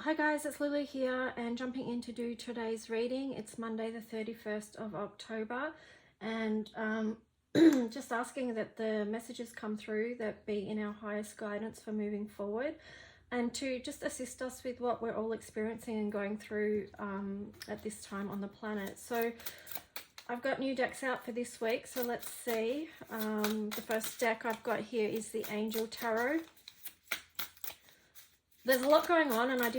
Hi guys, it's Lily here and jumping in to do today's reading. It's Monday the 31st of October and just asking that the messages come through that be in our highest guidance for moving forward and to just assist us with what we're all experiencing and going through at this time on the planet. So I've got new decks out for this week, so let's see. The first deck I've got here is the Angel Tarot. There's a lot going on and I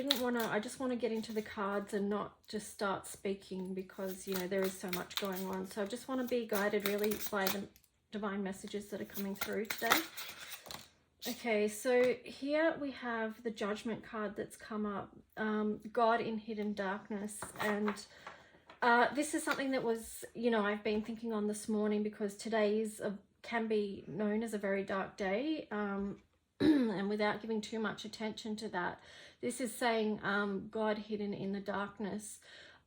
just want to get into the cards and not just start speaking because, you know, there is so much going on. So I just want to be guided really by the divine messages that are coming through today. Okay, so here we have the Judgment card that's come up, God in Hidden Darkness. And this is something that was, you know, I've been thinking on this morning because today can be known as a very dark day. And without giving too much attention to that, this is saying God hidden in the darkness.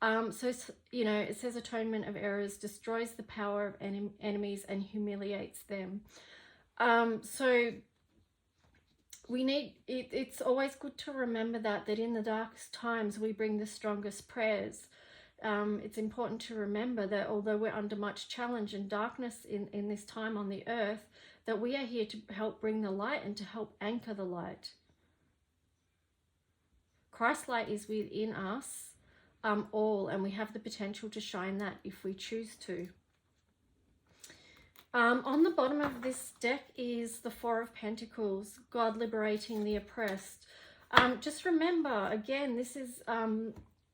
So, you know, it says atonement of errors destroys the power of enemies and humiliates them. So we need, it's always good to remember that in the darkest times we bring the strongest prayers. It's important to remember that although we're under much challenge and darkness in this time on the earth, that we are here to help bring the light and to help anchor the light. Christ's light is within us all, and we have the potential to shine that if we choose to. On the bottom of this deck is the Four of Pentacles, God liberating the oppressed. Just remember, again, this is,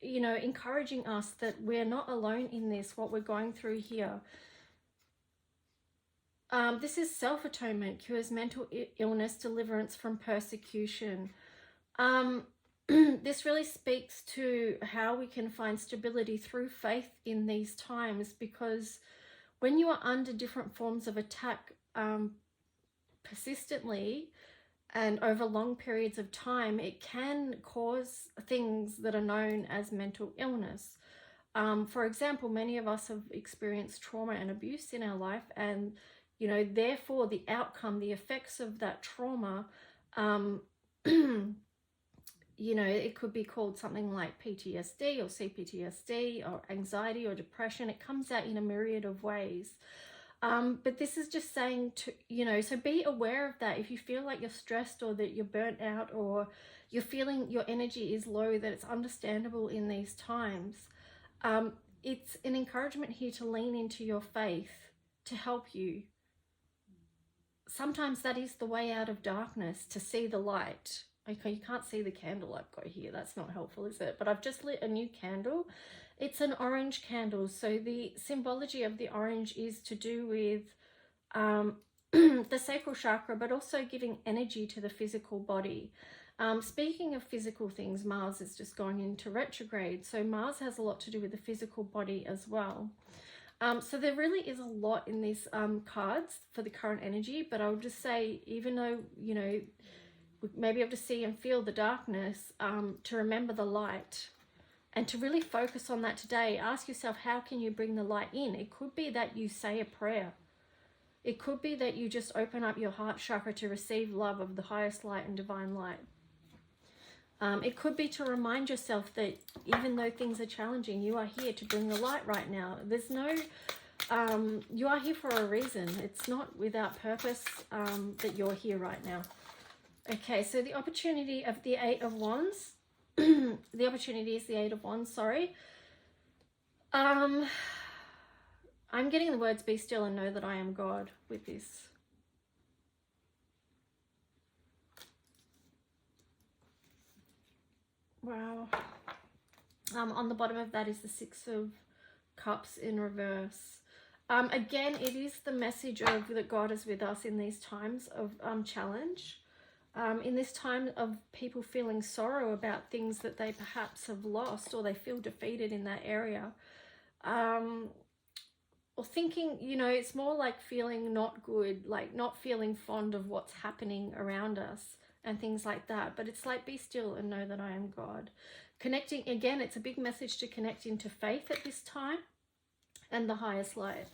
you know, encouraging us that we're not alone in this, what we're going through here. This is self-atonement, cures mental illness, deliverance from persecution. This really speaks to how we can find stability through faith in these times, because when you are under different forms of attack persistently and over long periods of time, it can cause things that are known as mental illness. For example, many of us have experienced trauma and abuse in our life, and you know, therefore the outcome, the effects of that trauma, you know, it could be called something like PTSD or CPTSD or anxiety or depression. It comes out in a myriad of ways. But this is just saying to, you know, so be aware of that. If you feel like you're stressed or that you're burnt out or you're feeling your energy is low, that it's understandable in these times. It's an encouragement here to lean into your faith to help you. Sometimes that is the way out of darkness, to see the light. Okay, you can't see the candle I've got here. That's not helpful, is it? But I've just lit a new candle. It's an orange candle. So the symbology of the orange is to do with the sacral chakra, but also giving energy to the physical body. Speaking of physical things, Mars is just going into retrograde. So Mars has a lot to do with the physical body as well. So there really is a lot in these cards for the current energy, but I would just say, even though, you know, we may be able to see and feel the darkness, to remember the light and to really focus on that today. Ask yourself, how can you bring the light in? It could be that you say a prayer. It could be that you just open up your heart chakra to receive love of the highest light and divine light. It could be to remind yourself that even though things are challenging, you are here to bring the light right now. There's no, you are here for a reason. It's not without purpose that you're here right now. Okay, so the opportunity of the Eight of Wands, the opportunity is the Eight of Wands, sorry. I'm getting the words, be still and know that I am God with this. Wow. On the bottom of that is the Six of Cups in reverse. Again, it is the message of that God is with us in these times of challenge. In this time of people feeling sorrow about things that they perhaps have lost, or they feel defeated in that area. Or thinking, you know, it's more like feeling not good, like not feeling fond of what's happening around us and things like that. But it's like, be still and know that I am God. Connecting, again, it's a big message to connect into faith at this time and the highest light.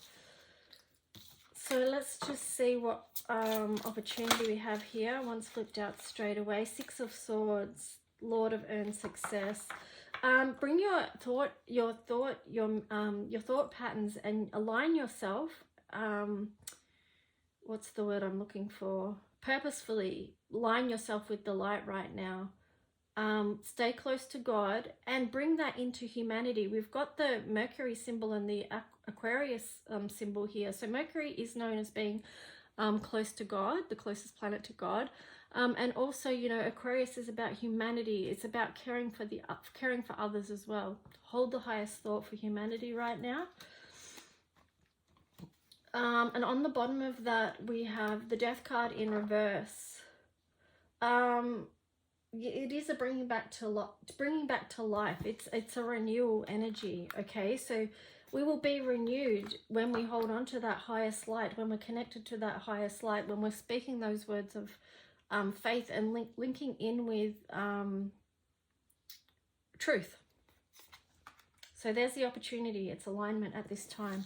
So let's just see what opportunity we have here. One's flipped out straight away. Six of Swords. Lord of earned success. Bring your thought patterns and align yourself. What's the word I'm looking for? Purposefully line yourself with the light right now. Stay close to God and bring that into humanity. We've got the Mercury symbol and the Aquarius symbol here. So Mercury is known as being close to God, the closest planet to God. And also, you know, Aquarius is about humanity. It's about caring for others as well. Hold the highest thought for humanity right now. And on the bottom of that, we have the Death card in reverse. It is a bringing back to life. It's a renewal energy. Okay, so we will be renewed when we hold on to that highest light, when we're connected to that highest light, when we're speaking those words of faith and linking in with truth. So there's the opportunity. It's alignment at this time.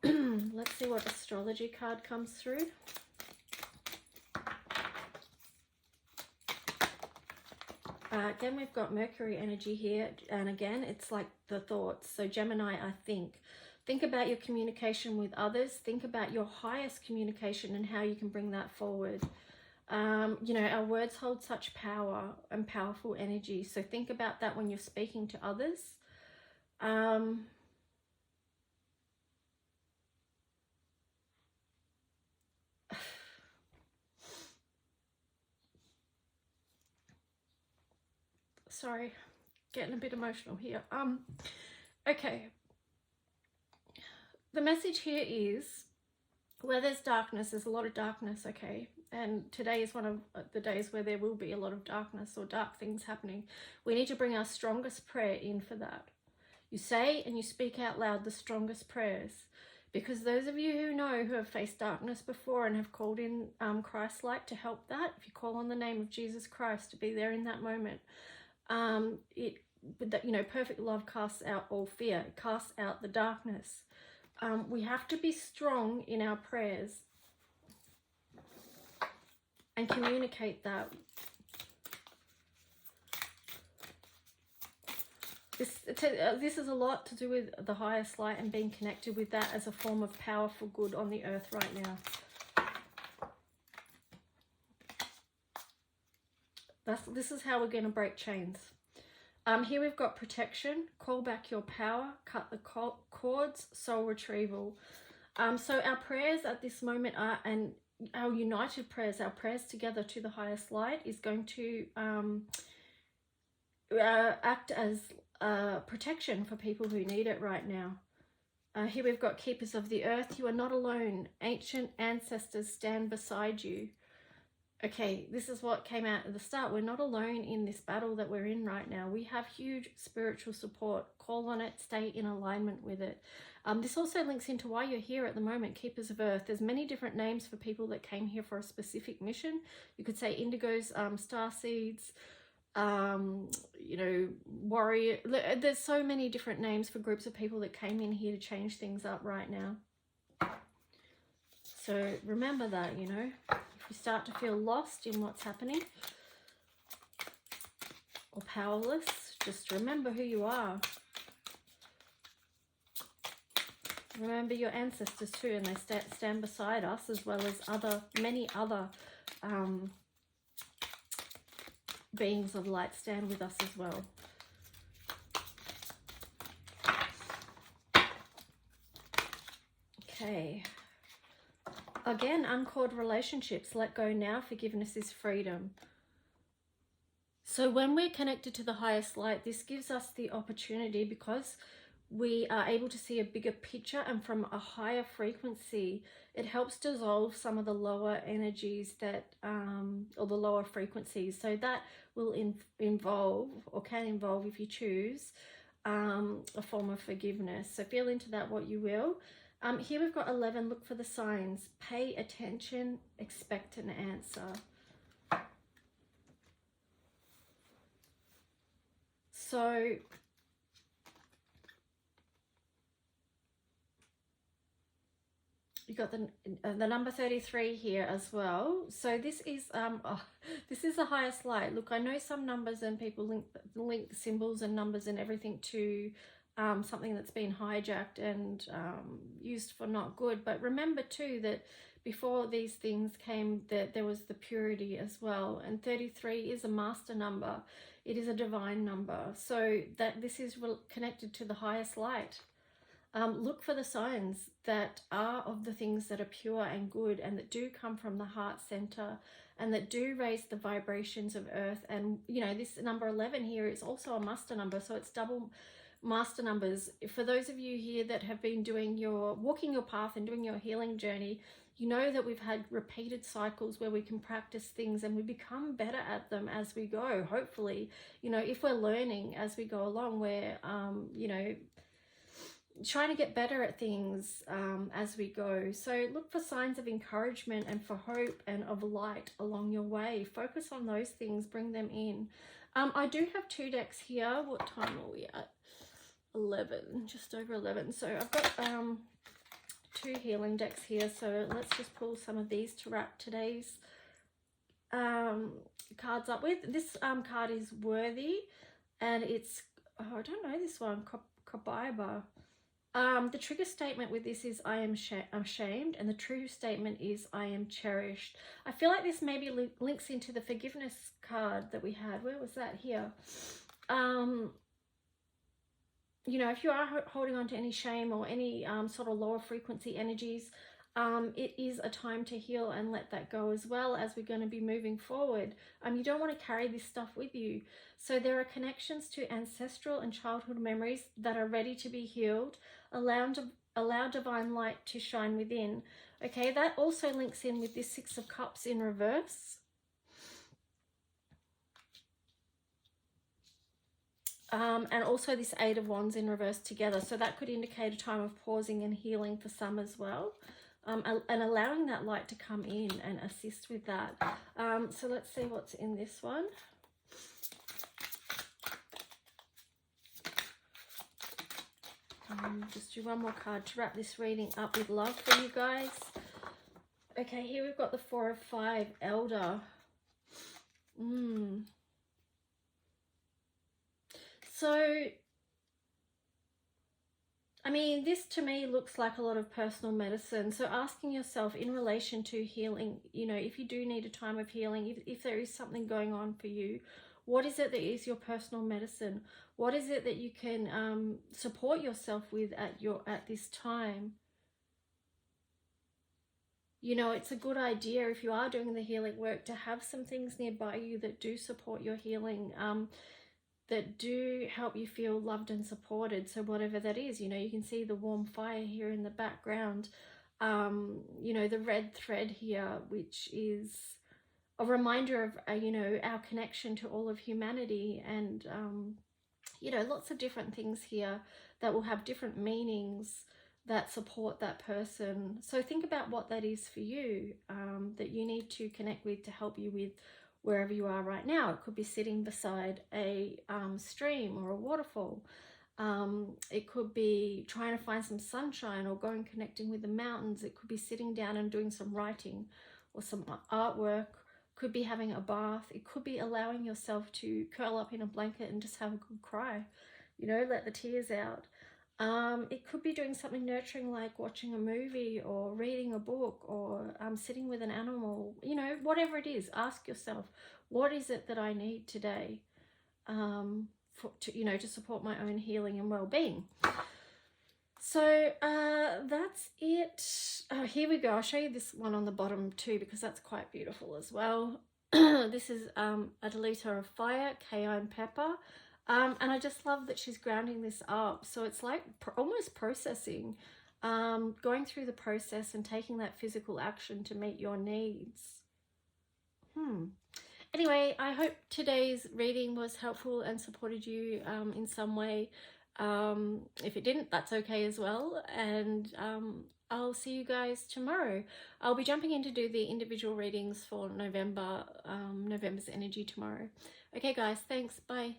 Let's see what astrology card comes through. Again, we've got Mercury energy here, and again, it's like the thoughts. So Gemini, I think about your communication with others. Think about your highest communication and how you can bring that forward. You know, our words hold such power and powerful energy. So think about that when you're speaking to others. Sorry, getting a bit emotional here. Okay. The message here is, where there's darkness, there's a lot of darkness, okay? And today is one of the days where there will be a lot of darkness or dark things happening. We need to bring our strongest prayer in for that. You say and you speak out loud the strongest prayers. Because those of you who know, who have faced darkness before and have called in Christ-like to help that, if you call on the name of Jesus Christ to be there in that moment, perfect love casts out all fear. It casts out the darkness. We have to be strong in our prayers and communicate that. This is a lot to do with the highest light and being connected with that as a form of power for good on the earth right now. This is how we're going to break chains. Here we've got protection, call back your power, cut the cords, soul retrieval. So our prayers at this moment are, and our united prayers, our prayers together to the highest light is going to act as protection for people who need it right now. Here we've got keepers of the earth. You are not alone. Ancient ancestors stand beside you. Okay, this is what came out at the start. We're not alone in this battle that we're in right now. We have huge spiritual support. Call on it. Stay in alignment with it. This also links into why you're here at the moment, Keepers of Earth. There's many different names for people that came here for a specific mission. You could say indigos, starseeds, warrior. There's so many different names for groups of people that came in here to change things up right now. So remember that, if you start to feel lost in what's happening or powerless, just remember who you are. Remember your ancestors too, and they stand beside us, as well as many other beings of light stand with us as well. Okay. Again, uncalled relationships. Let go now. Forgiveness is freedom. So when we're connected to the highest light, this gives us the opportunity, because we are able to see a bigger picture and from a higher frequency, it helps dissolve some of the lower energies that, or the lower frequencies. So that will involve, or can involve if you choose, a form of forgiveness. So feel into that what you will. Here we've got 11, look for the signs. Pay attention, expect an answer. So You got the number 33 here as well. So this is this is the highest light. Look, I know some numbers and people link symbols and numbers and everything to something that's been hijacked and used for not good. But remember too that before these things came, that there was the purity as well. And 33 is a master number. It is a divine number. So that this is connected to the highest light. Look for the signs that are of the things that are pure and good and that do come from the heart center and that do raise the vibrations of earth. And, you know, this number 11 here is also a master number. So it's double master numbers. For those of you here that have been walking your path and doing your healing journey, you know that we've had repeated cycles where we can practice things and we become better at them as we go. Hopefully, you know, if we're learning as we go along, we're, you know, trying to get better at things as we go. So look for signs of encouragement and for hope and of light along your way. Focus on those things, bring them in. I do have 2 decks here. What time are we at? 11, just over 11. So I've got 2 healing decks here. So let's just pull some of these to wrap today's cards up with. This card is Worthy, and it's, oh, I don't know this one, Kabaiba. The trigger statement with this is I am ashamed, and the true statement is I am cherished. I feel like this maybe links into the forgiveness card that we had. Where was that? Here. You know, if you are holding on to any shame or any sort of lower frequency energies, it is a time to heal and let that go as well, as we're going to be moving forward. You don't want to carry this stuff with you. So there are connections to ancestral and childhood memories that are ready to be healed. Allow divine light to shine within. Okay, that also links in with this 6 of Cups in reverse. And also this 8 of Wands in reverse together. So that could indicate a time of pausing and healing for some as well. And allowing that light to come in and assist with that. So let's see what's in this one. Just do one more card to wrap this reading up with love for you guys. Okay, here we've got the 4 of 5, Elder. So, I mean, this to me looks like a lot of personal medicine. So asking yourself in relation to healing, you know, if you do need a time of healing, if there is something going on for you, what is it that is your personal medicine? What is it that you can support yourself with at this time? You know, it's a good idea if you are doing the healing work to have some things nearby you that do support your healing, that do help you feel loved and supported. So whatever that is, you know, you can see the warm fire here in the background, you know, the red thread here, which is a reminder of, you know, our connection to all of humanity, and, you know, lots of different things here that will have different meanings that support that person. So think about what that is for you, that you need to connect with to help you with wherever you are right now. It could be sitting beside a stream or a waterfall. It could be trying to find some sunshine or going connecting with the mountains. It could be sitting down and doing some writing or some artwork. Could be having a bath. It could be allowing yourself to curl up in a blanket and just have a good cry, you know, let the tears out. It could be doing something nurturing like watching a movie or reading a book or sitting with an animal, you know, whatever it is. Ask yourself, what is it that I need today to support my own healing and well-being? So that's it. Here we go. I'll show you this one on the bottom too, because that's quite beautiful as well. This is Adelita of Fire, Cayenne Pepper. And I just love that she's grounding this up. So it's like almost processing, going through the process and taking that physical action to meet your needs. Anyway, I hope today's reading was helpful and supported you in some way. If it didn't, that's okay as well. And I'll see you guys tomorrow. I'll be jumping in to do the individual readings for November's energy tomorrow. Okay guys, thanks. Bye.